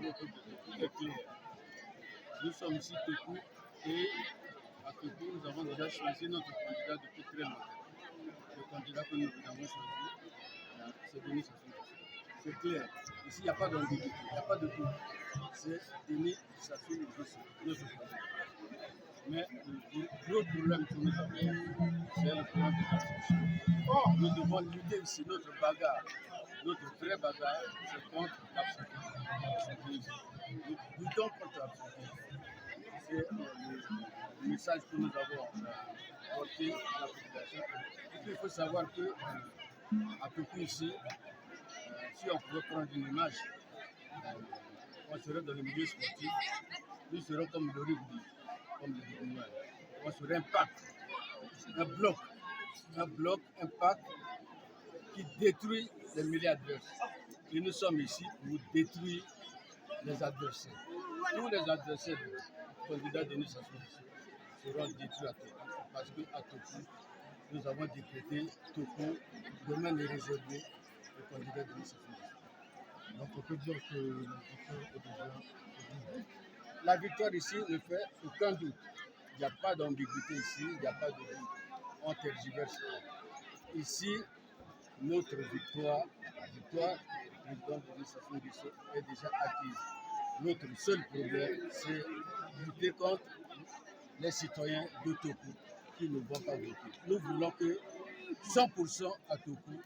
message est clair. Nous sommes ici Tokou et à Tokou, nous avons déjà choisi notre candidat depuis très longtemps. Le candidat que nous avons choisi, c'est Denis Sassou Nguesso. C'est clair. Ici, il n'y a pas d'ambiguïté, il n'y a pas de tout. C'est Denis Sassou Nguesso, notre candidat. Mais le gros problème que nous avons, c'est le problème de l'abstention. Or, nous devons lutter ici, notre bagarre, notre vraie bagarre, c'est contre l'abstention. Nous luttons contre l'abstention. C'est le message que nous avons porté à la population. Et puis, il faut savoir que à Tokou ici, si on pouvait prendre une image, on serait dans le milieu sportif, nous serons comme le rugby, comme le rugby. On serait un pack, un pack qui détruit les milieux adverses. Et nous sommes ici pour détruire les adversaires. Tous les adversaires du candidat Denis Sassou Nguesso seront détruits à Tokou. Parce qu'à Tokou, nous avons décrété Tokou domaine réservé au candidat Denis Sassou Nguesso. Donc on peut dire que la victoire est déjà. La victoire ici ne fait aucun doute. Il n'y a pas d'ambiguïté ici, il n'y a pas de doute. On tergiverse pas. Ici, notre victoire, la victoire du président Denis Sassou Nguesso est déjà acquise. Notre seul problème, c'est lutter contre les citoyens de Tokou qui ne vont pas voter. Nous voulons que 100% à Tokou,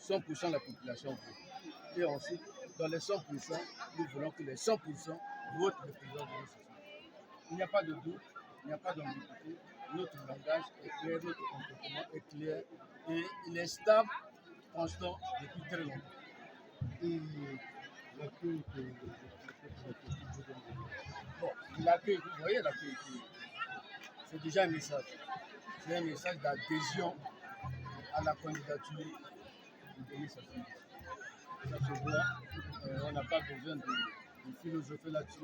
100% de la population vote. Et ensuite, dans les 100%, nous voulons que les 100% votent le président Denis Sassou Nguesso. Il n'y a pas de doute, il n'y a pas d'ambiguïté. Notre langage est clair, notre comportement est clair et il est stable, constant depuis très longtemps. Et l'accueil que Bon, l'accueil, vous voyez l'accueil, c'est déjà un message. C'est un message d'adhésion à la candidature de Denis Sassou Nguesso. Ça se voit, on n'a pas besoin de philosopher là-dessus,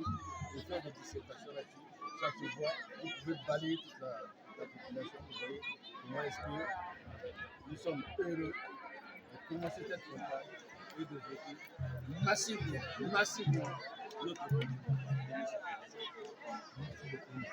de faire des dissertations là-dessus. Ça se voit, vous pouvez balayer toute la population, vous voyez comment est-ce que nous sommes heureux de commencer cette campagne et de voter massivement notre candidat. merci beaucoup.